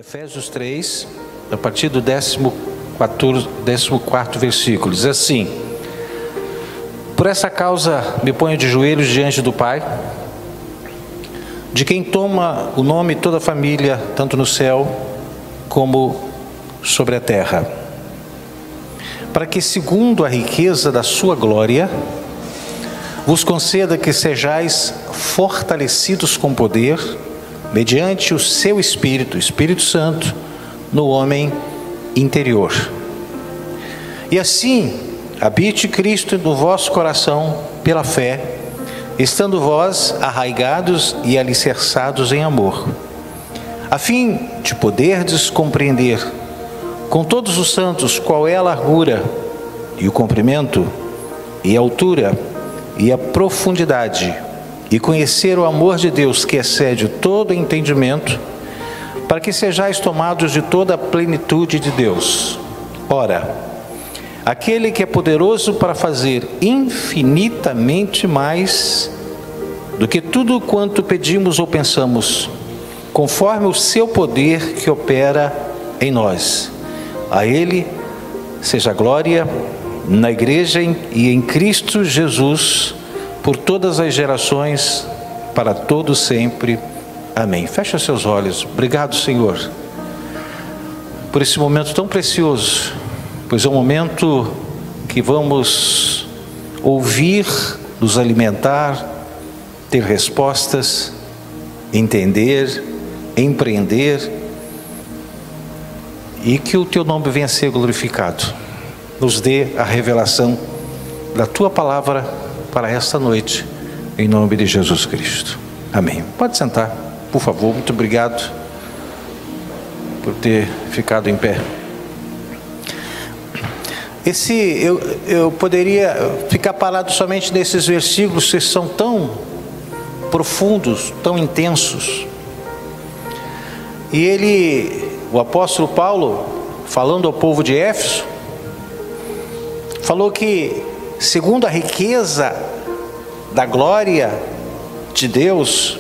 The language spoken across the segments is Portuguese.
Efésios 3, a partir do 14º versículo, diz assim: por essa causa me ponho de joelhos diante do Pai, de quem toma o nome toda a família, tanto no céu como sobre a terra, para que, segundo a riqueza da sua glória, vos conceda que sejais fortalecidos com poder, mediante o seu Espírito, Espírito Santo, no homem interior. E assim, habite Cristo no vosso coração pela fé, estando vós arraigados e alicerçados em amor, a fim de poderdes compreender com todos os santos qual é a largura e o comprimento e a altura e a profundidade, e conhecer o amor de Deus que excede todo entendimento, para que sejais tomados de toda a plenitude de Deus. Ora, aquele que é poderoso para fazer infinitamente mais do que tudo quanto pedimos ou pensamos, conforme o seu poder que opera em nós. A Ele seja a glória na Igreja e em Cristo Jesus, por todas as gerações, para todos sempre. Amém. Fecha seus olhos. Obrigado, Senhor, por esse momento tão precioso, pois é um momento que vamos ouvir, nos alimentar, ter respostas, entender, empreender, e que o Teu nome venha a ser glorificado. Nos dê a revelação da Tua palavra para esta noite, em nome de Jesus Cristo. Amém. Pode sentar, por favor. Muito obrigado por ter ficado em pé. Eu poderia ficar parado somente nesses versículos, que são tão profundos, tão intensos. E o apóstolo Paulo, falando ao povo de Éfeso, falou que, segundo a riqueza da glória de Deus,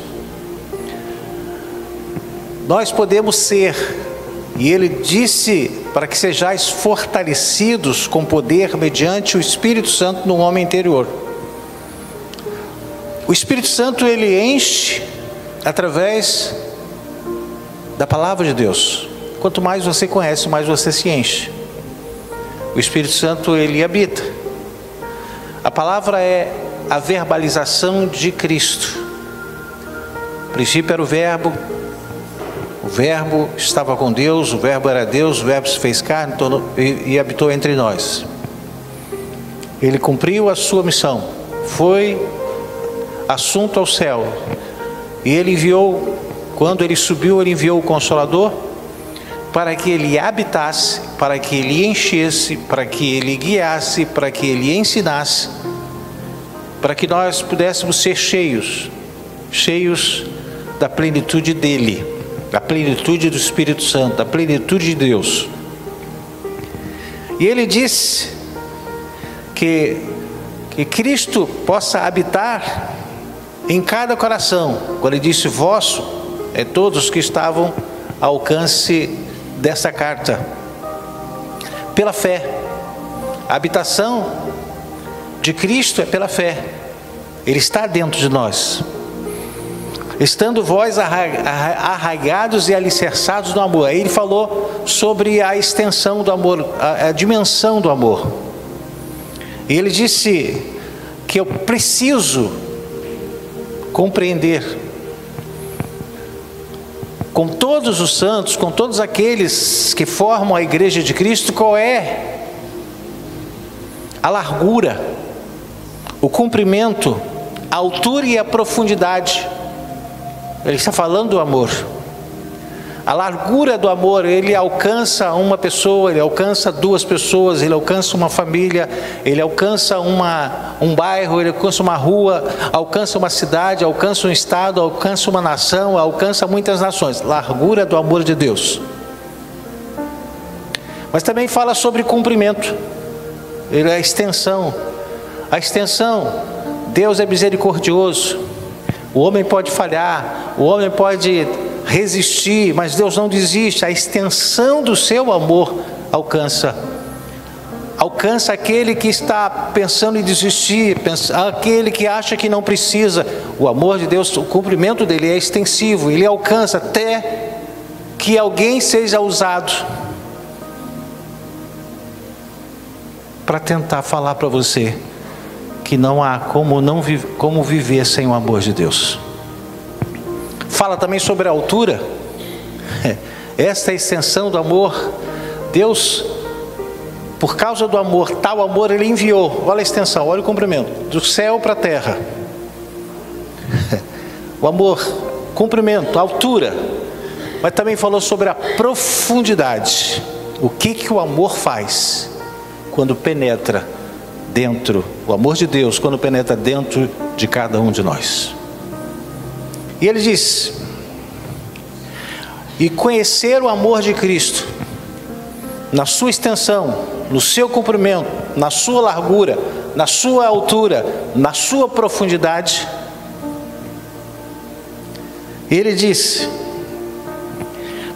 nós podemos ser, e ele disse, para que sejais fortalecidos com poder mediante o Espírito Santo no homem interior. O Espírito Santo, ele enche através da palavra de Deus. Quanto mais você conhece, mais você se enche. O Espírito Santo, ele habita. A palavra é a verbalização de Cristo. No princípio era o Verbo estava com Deus, o Verbo era Deus, o Verbo se fez carne e habitou entre nós. Ele cumpriu a sua missão, foi assunto ao céu, e ele enviou, quando ele subiu, ele enviou o Consolador, para que ele habitasse, para que ele enchesse, para que ele guiasse, para que ele ensinasse, para que nós pudéssemos ser cheios da plenitude dele, da plenitude do Espírito Santo, da plenitude de Deus. E ele disse que Cristo possa habitar em cada coração. Quando ele disse vosso, é todos que estavam ao alcance dessa carta, pela fé. A habitação de Cristo é pela fé. Ele está dentro de nós. Estando vós arraigados e alicerçados no amor. Aí ele falou sobre a extensão do amor, a dimensão do amor. E ele disse que eu preciso compreender com todos os santos, com todos aqueles que formam a Igreja de Cristo, qual é a largura, o comprimento, a altura e a profundidade. Ele está falando do amor. A largura do amor, ele alcança uma pessoa, ele alcança duas pessoas, ele alcança uma família, ele alcança um bairro, ele alcança uma rua, alcança uma cidade, alcança um estado, alcança uma nação, alcança muitas nações. Largura do amor de Deus. Mas também fala sobre comprimento. Ele é a extensão. A extensão, Deus é misericordioso. O homem pode falhar, o homem pode resistir, mas Deus não desiste. A extensão do seu amor alcança aquele que está pensando em desistir, aquele que acha que não precisa. O amor de Deus, o cumprimento dele é extensivo, ele alcança até que alguém seja usado para tentar falar para você que não há como viver sem o amor de Deus. Fala também sobre a altura. Esta extensão do amor, Deus, por causa do amor, tal amor ele enviou, olha a extensão, olha o comprimento, do céu para a terra. O amor, comprimento, altura, mas também falou sobre a profundidade. O que o amor faz quando penetra dentro, o amor de Deus quando penetra dentro de cada um de nós. E ele diz: e conhecer o amor de Cristo na sua extensão, no seu comprimento, na sua largura, na sua altura, na sua profundidade. Ele diz: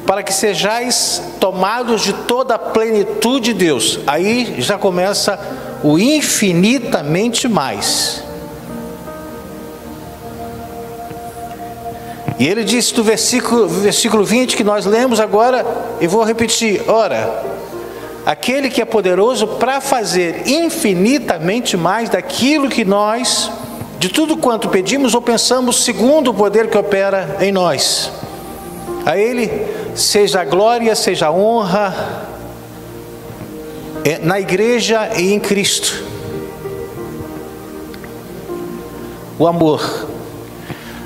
para que sejais tomados de toda a plenitude de Deus. Aí já começa o infinitamente mais. E ele disse do versículo 20 que nós lemos agora, e vou repetir: ora, aquele que é poderoso para fazer infinitamente mais daquilo que nós, de tudo quanto pedimos ou pensamos, segundo o poder que opera em nós. A ele seja a glória, seja a honra, na igreja e em Cristo. O amor.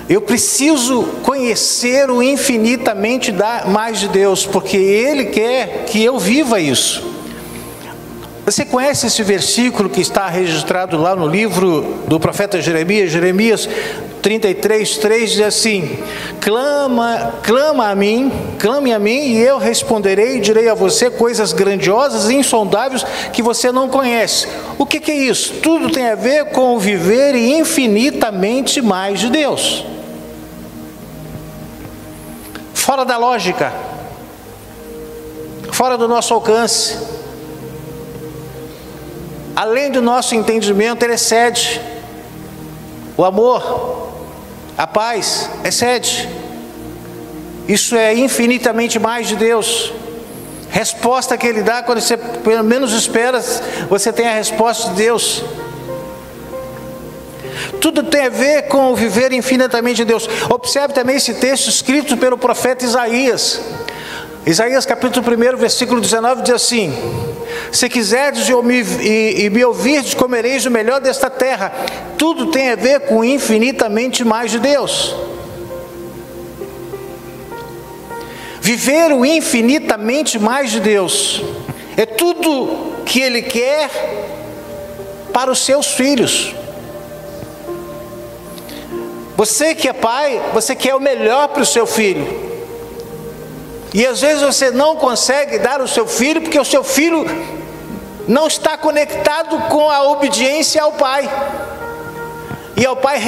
Eu preciso conhecer o infinitamente mais de Deus, porque Ele quer que eu viva isso. Você conhece esse versículo que está registrado lá no livro do profeta Jeremias? Jeremias 33:3 diz assim: clame a mim, e eu responderei e direi a você coisas grandiosas e insondáveis que você não conhece. O que é isso? Tudo tem a ver com o viver infinitamente mais de Deus. Fora da lógica, fora do nosso alcance, além do nosso entendimento, ele excede. O amor, a paz, excede. Isso é infinitamente mais de Deus. Resposta que Ele dá quando você pelo menos espera, você tem a resposta de Deus. Tudo tem a ver com o viver infinitamente de Deus. Observe também esse texto escrito pelo profeta Isaías. Isaías capítulo 1, versículo 19 diz assim: se quiserdes e me ouvirdes, comereis o melhor desta terra. Tudo tem a ver com infinitamente mais de Deus. Viver o infinitamente mais de Deus é tudo que Ele quer para os seus filhos. Você que é pai, você quer o melhor para o seu filho. E às vezes você não consegue dar ao seu filho, porque o seu filho não está conectado com a obediência ao pai. E o pai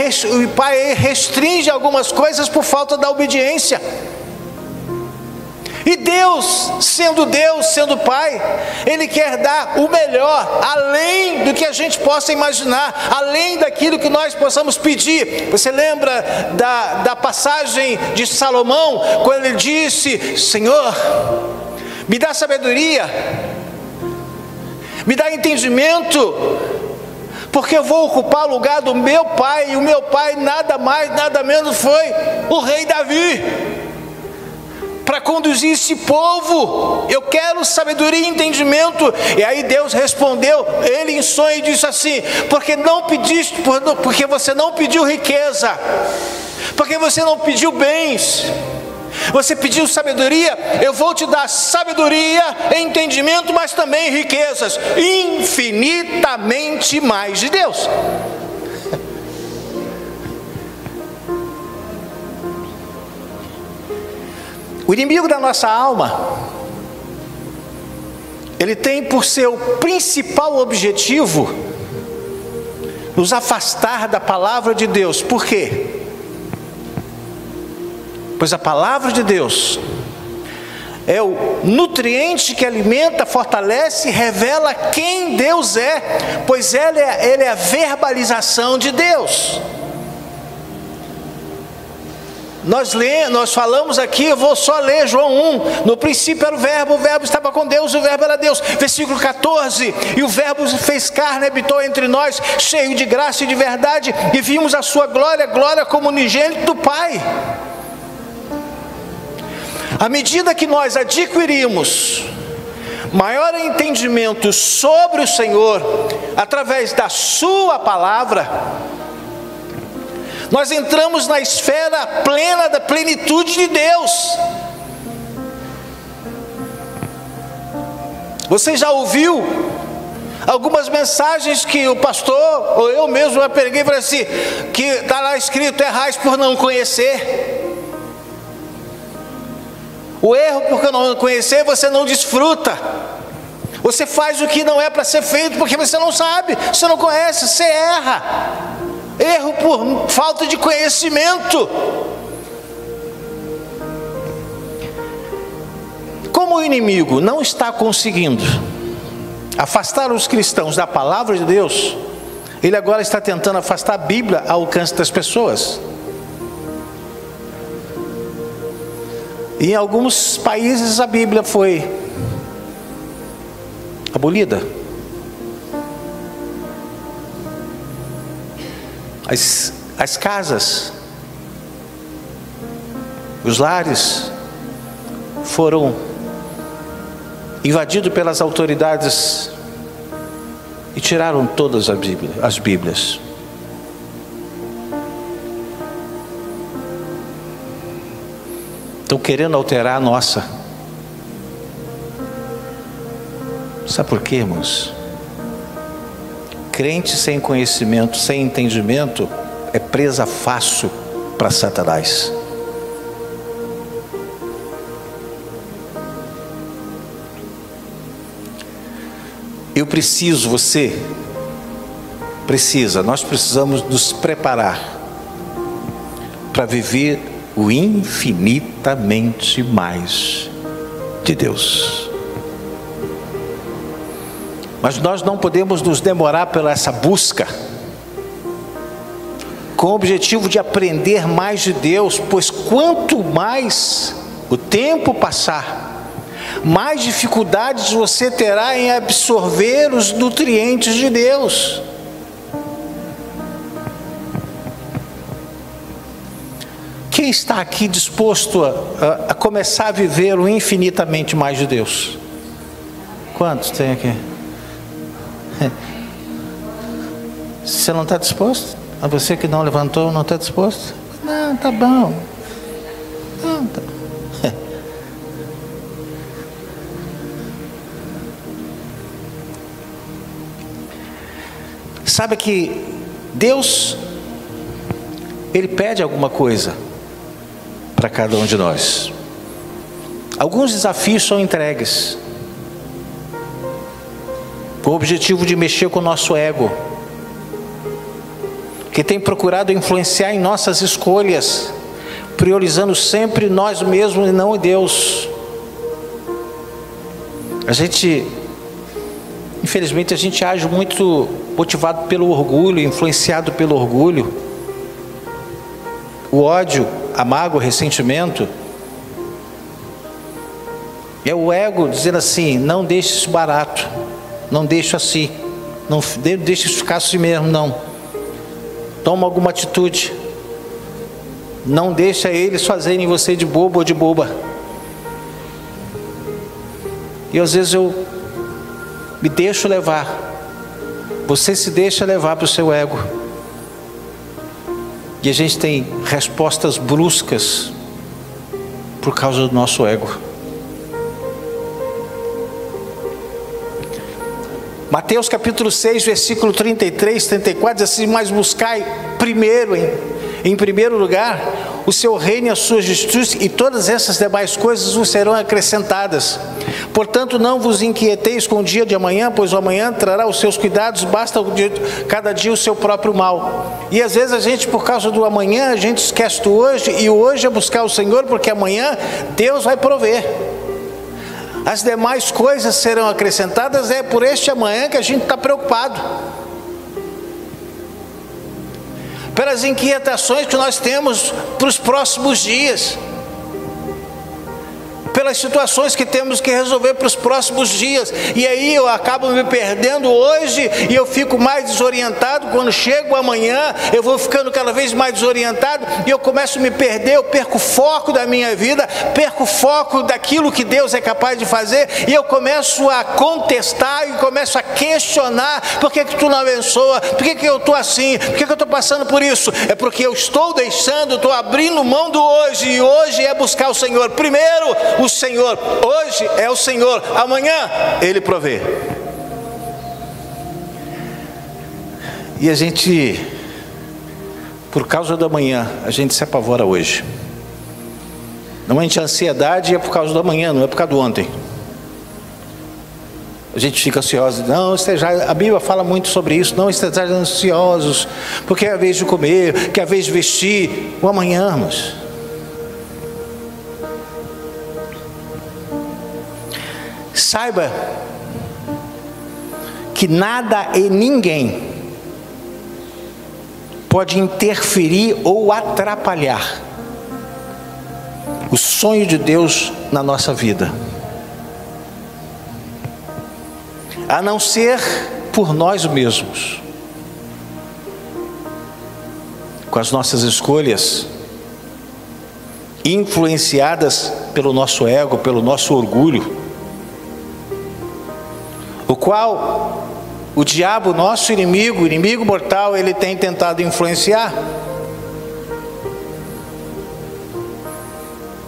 restringe algumas coisas por falta da obediência. E Deus, sendo Pai, Ele quer dar o melhor, além do que a gente possa imaginar, além daquilo que nós possamos pedir. Você lembra da passagem de Salomão, quando ele disse: Senhor, me dá sabedoria, me dá entendimento, porque eu vou ocupar o lugar do meu pai, e o meu pai nada mais, nada menos foi o rei Davi. Para conduzir esse povo, eu quero sabedoria e entendimento. E aí Deus respondeu, ele em sonho disse assim: porque você não pediu riqueza, porque você não pediu bens, você pediu sabedoria, eu vou te dar sabedoria, entendimento, mas também riquezas, infinitamente mais de Deus. O inimigo da nossa alma, ele tem por seu principal objetivo nos afastar da palavra de Deus. Por quê? Pois a palavra de Deus é o nutriente que alimenta, fortalece e revela quem Deus é, pois ele é a verbalização de Deus. Nós falamos aqui, eu vou só ler João 1, no princípio era o verbo estava com Deus, o verbo era Deus. Versículo 14, e o verbo se fez carne, habitou entre nós, cheio de graça e de verdade, e vimos a sua glória, glória como unigênito do Pai. À medida que nós adquirimos maior entendimento sobre o Senhor, através da sua palavra, nós entramos na esfera plena da plenitude de Deus. Você já ouviu algumas mensagens que o pastor, ou eu mesmo já preguei para si, que está lá escrito: errais por não conhecer. O erro por não conhecer, você não desfruta. Você faz o que não é para ser feito, porque você não sabe, você não conhece, você erra. Erro por falta de conhecimento. Como o inimigo não está conseguindo afastar os cristãos da palavra de Deus, ele agora está tentando afastar a Bíblia ao alcance das pessoas. E em alguns países a Bíblia foi abolida. As casas, os lares foram invadidos pelas autoridades e tiraram todas as Bíblias. Estão querendo alterar a nossa. Sabe por quê, irmãos? Crente sem conhecimento, sem entendimento, é presa fácil para Satanás. Eu preciso, você precisa, nós precisamos nos preparar para viver o infinitamente mais de Deus. Mas nós não podemos nos demorar pela essa busca, com o objetivo de aprender mais de Deus, pois quanto mais o tempo passar, mais dificuldades você terá em absorver os nutrientes de Deus. Quem está aqui disposto a começar a viver o infinitamente mais de Deus? Quantos tem aqui? Você não está disposto? A você que não levantou, não está disposto? Não, tá bom. Não, tá. Sabe que Deus, Ele pede alguma coisa para cada um de nós. Alguns desafios são entregues com o objetivo de mexer com o nosso ego, que tem procurado influenciar em nossas escolhas, priorizando sempre nós mesmos e não Deus. Infelizmente a gente age muito motivado pelo orgulho, influenciado pelo orgulho, o ódio, a mágoa, o ressentimento. É o ego dizendo assim: não deixe isso barato, não deixe assim, não deixe isso ficar assim mesmo, não. Toma alguma atitude. Não deixa eles fazerem você de bobo ou de boba. E às vezes eu me deixo levar. Você se deixa levar para o seu ego. E a gente tem respostas bruscas por causa do nosso ego. Mateus capítulo 6, versículo 33, 34, diz assim: mas buscai primeiro, em primeiro lugar, o seu reino e a sua justiça, e todas essas demais coisas vos serão acrescentadas. Portanto, não vos inquieteis com o dia de amanhã, pois o amanhã trará os seus cuidados, basta cada dia o seu próprio mal. E às vezes a gente, por causa do amanhã, a gente esquece do hoje, e o hoje é buscar o Senhor, porque amanhã Deus vai prover. As demais coisas serão acrescentadas, é por este amanhã que a gente está preocupado. Pelas inquietações que nós temos para os próximos dias. Pelas situações que temos que resolver para os próximos dias. E aí eu acabo me perdendo hoje e eu fico mais desorientado. Quando chego amanhã, eu vou ficando cada vez mais desorientado e eu começo a me perder, eu perco o foco da minha vida, perco o foco daquilo que Deus é capaz de fazer e eu começo a contestar e começo a questionar: por que tu não abençoa? Por que eu estou assim? Por que eu estou passando por isso? É porque eu estou deixando, estou abrindo mão do hoje, e hoje é buscar o Senhor. Primeiro, o Senhor. Hoje é o Senhor, amanhã Ele provê. E a gente, por causa do amanhã, a gente se apavora hoje. Normalmente a ansiedade é por causa do amanhã, não é por causa do ontem. A gente fica ansioso, não esteja, a Bíblia fala muito sobre isso, não estejais ansiosos, porque é a vez de comer, que é a vez de vestir, o amanhã, irmãos. Saiba que nada e ninguém pode interferir ou atrapalhar o sonho de Deus na nossa vida, a não ser por nós mesmos, com as nossas escolhas, influenciadas pelo nosso ego, pelo nosso orgulho, o qual o diabo, nosso inimigo mortal, ele tem tentado influenciar.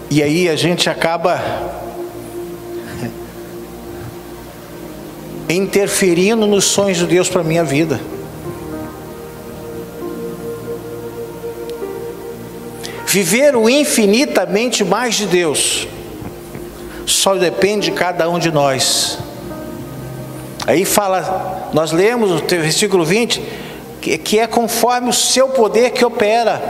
E aí a gente acaba interferindo nos sonhos de Deus para a minha vida. Viver o infinitamente mais de Deus só depende de cada um de nós. Aí fala, nós lemos o versículo 20, que é conforme o seu poder que opera.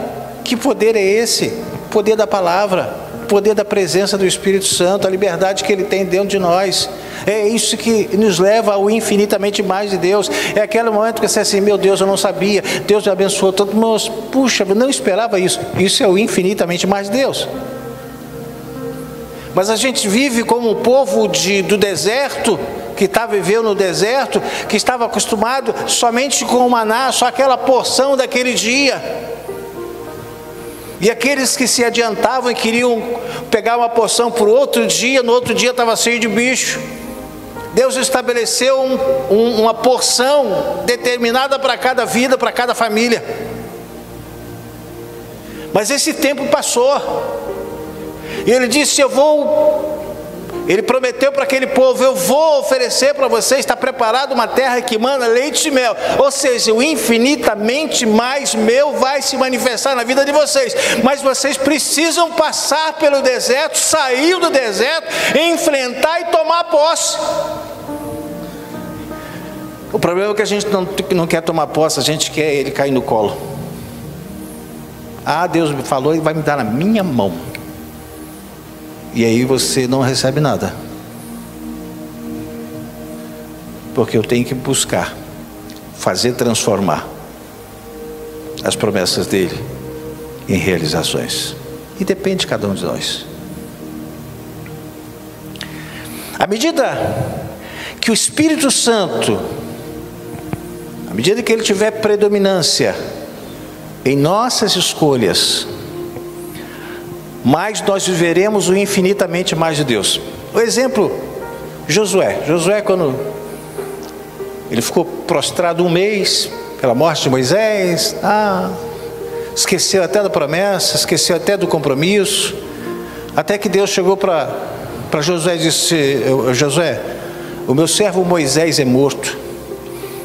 Que poder é esse? O poder da palavra, o poder da presença do Espírito Santo, a liberdade que Ele tem dentro de nós. É isso que nos leva ao infinitamente mais de Deus. É aquele momento que você assim, meu Deus, eu não sabia, Deus me abençoou tanto, mas puxa, eu não esperava isso. Isso é o infinitamente mais de Deus. Mas a gente vive como um povo do deserto, que viveu no deserto, que estava acostumado somente com o maná, só aquela porção daquele dia. E aqueles que se adiantavam e queriam pegar uma porção para o outro dia, no outro dia estava cheio de bicho. Deus estabeleceu uma porção determinada para cada vida, para cada família. Mas esse tempo passou. E Ele disse, Ele prometeu para aquele povo, eu vou oferecer para vocês, está preparado uma terra que mana leite e mel. Ou seja, o infinitamente mais meu vai se manifestar na vida de vocês. Mas vocês precisam passar pelo deserto, sair do deserto, enfrentar e tomar posse. O problema é que a gente não quer tomar posse, a gente quer Ele cair no colo. Ah, Deus me falou e vai me dar na minha mão. E aí você não recebe nada. Porque eu tenho que buscar, fazer transformar as promessas dele em realizações. E depende de cada um de nós. À medida que o Espírito Santo, à medida que ele tiver predominância em nossas escolhas, mais nós viveremos o infinitamente mais de Deus. O exemplo, Josué, quando ele ficou prostrado 1 mês pela morte de Moisés, esqueceu até da promessa, esqueceu até do compromisso, até que Deus chegou para Josué e disse, Josué, o meu servo Moisés é morto,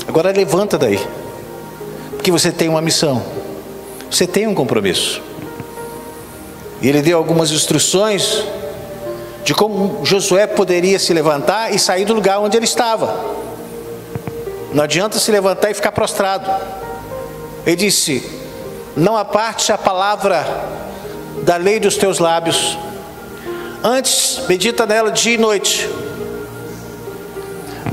agora levanta daí, porque você tem uma missão, você tem um compromisso. E ele deu algumas instruções de como Josué poderia se levantar e sair do lugar onde ele estava. Não adianta se levantar e ficar prostrado. Ele disse: não aparte a palavra da lei dos teus lábios, antes medita nela dia e noite.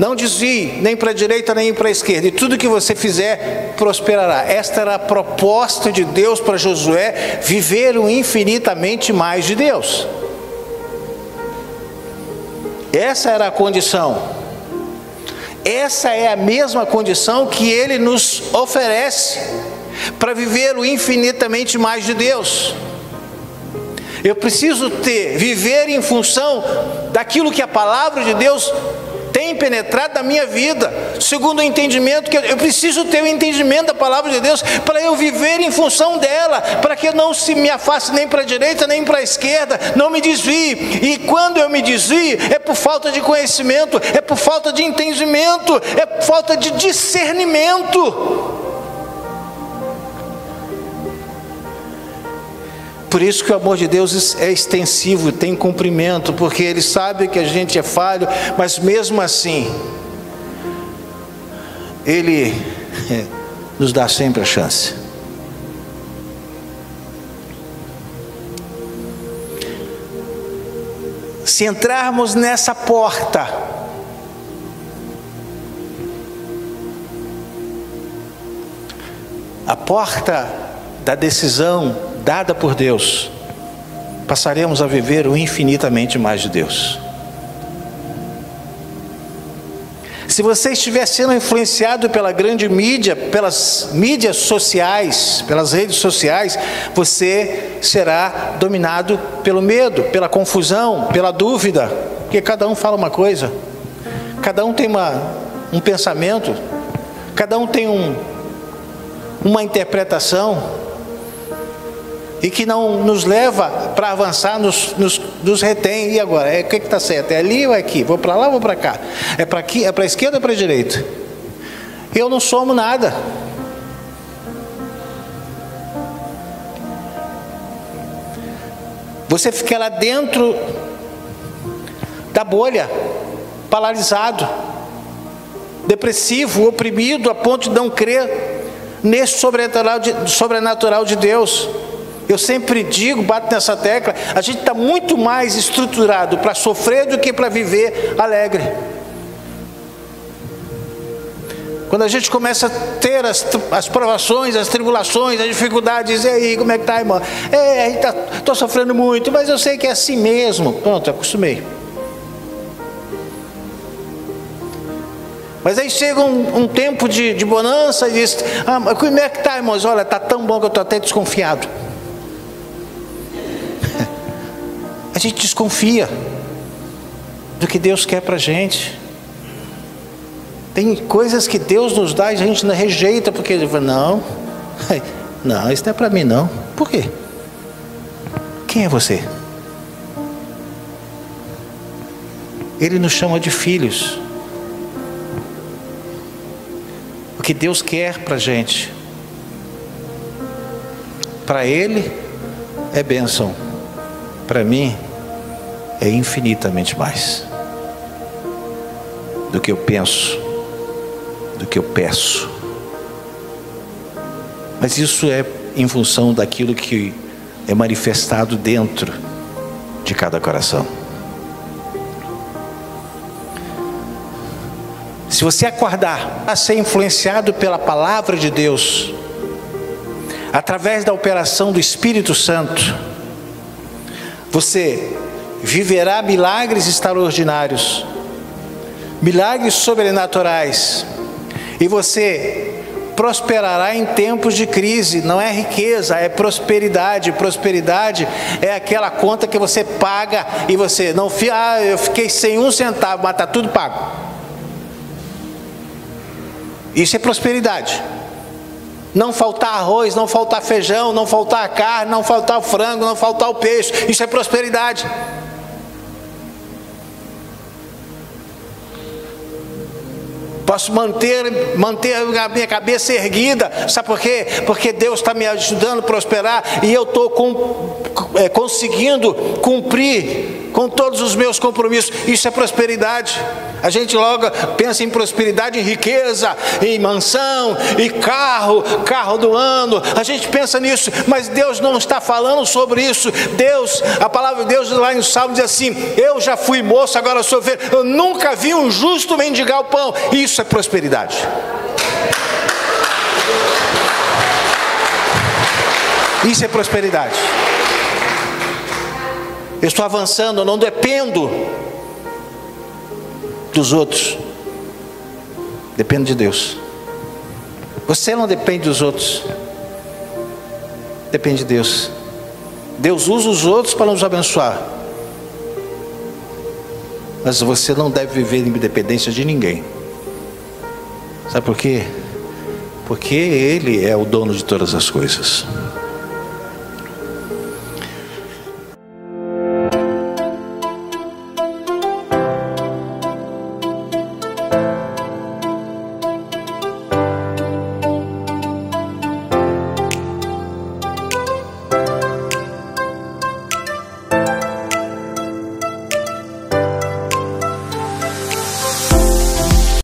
Não desvie nem para a direita nem para a esquerda, e tudo que você fizer prosperará. Esta era a proposta de Deus para Josué, viver o infinitamente mais de Deus. Essa era a condição. Essa é a mesma condição que Ele nos oferece para viver o infinitamente mais de Deus. Eu preciso viver em função daquilo que a palavra de Deus tem penetrado na minha vida, segundo o entendimento que eu preciso ter o entendimento da palavra de Deus para eu viver em função dela, para que eu não se me afaste nem para a direita nem para a esquerda, não me desvie. E quando eu me desvio, é por falta de conhecimento, é por falta de entendimento, é por falta de discernimento. Por isso que o amor de Deus é extensivo, tem cumprimento, porque Ele sabe que a gente é falho, mas mesmo assim, Ele nos dá sempre a chance. Se entrarmos nessa porta, a porta da decisão dada por Deus, passaremos a viver o infinitamente mais de Deus. Se você estiver sendo influenciado pela grande mídia, pelas mídias sociais, pelas redes sociais, você será dominado pelo medo, pela confusão, pela dúvida, porque cada um fala uma coisa, cada um tem um pensamento, cada um tem uma interpretação, e que não nos leva para avançar, nos retém. E agora? O que está certo? É ali ou é aqui? Vou para lá ou vou para cá? É para aqui? É para a esquerda ou para a direita? Eu não somo nada. Você fica lá dentro da bolha, paralisado, depressivo, oprimido, a ponto de não crer nesse sobrenatural de Deus. Eu sempre digo, bato nessa tecla, a gente está muito mais estruturado para sofrer do que para viver alegre. Quando a gente começa a ter as provações, as tribulações, as dificuldades, e aí, como é que está, irmão? Estou sofrendo muito, mas eu sei que é assim mesmo. Pronto, acostumei. Mas aí chega um tempo de bonança e diz: como é que está, irmãos? Olha, está tão bom que eu estou até desconfiado. A gente desconfia do que Deus quer para a gente. Tem coisas que Deus nos dá e a gente não rejeita, porque Ele fala: não, isso não é para mim não. Por quê? Quem é você? Ele nos chama de filhos. O que Deus quer para a gente, para Ele é bênção, para mim é infinitamente mais do que eu penso, do que eu peço. Mas isso é em função daquilo que é manifestado dentro de cada coração. Se você acordar a ser influenciado pela palavra de Deus, através da operação do Espírito Santo, você viverá milagres extraordinários, milagres sobrenaturais, e você prosperará em tempos de crise. Não é riqueza, é prosperidade. Prosperidade é aquela conta que você paga e você não fica: eu fiquei sem um centavo, mas está tudo pago. Isso é prosperidade. Não faltar arroz, não faltar feijão, não faltar carne, não faltar o frango, não faltar o peixe. Isso é prosperidade. Posso manter a minha cabeça erguida. Sabe por quê? Porque Deus está me ajudando a prosperar e eu estou conseguindo cumprir com todos os meus compromissos. Isso é prosperidade. A gente logo pensa em prosperidade, em riqueza, em mansão, e carro do ano. A gente pensa nisso, mas Deus não está falando sobre isso. A palavra de Deus lá em Salmo diz assim: eu já fui moço, agora sou velho, eu nunca vi um justo mendigar o pão. Isso é prosperidade. Isso é prosperidade. Eu estou avançando, eu não dependo dos outros, dependo de Deus. Você não depende dos outros, depende de Deus. Deus usa os outros para nos abençoar, mas você não deve viver em dependência de ninguém. Sabe por quê? Porque Ele é o dono de todas as coisas.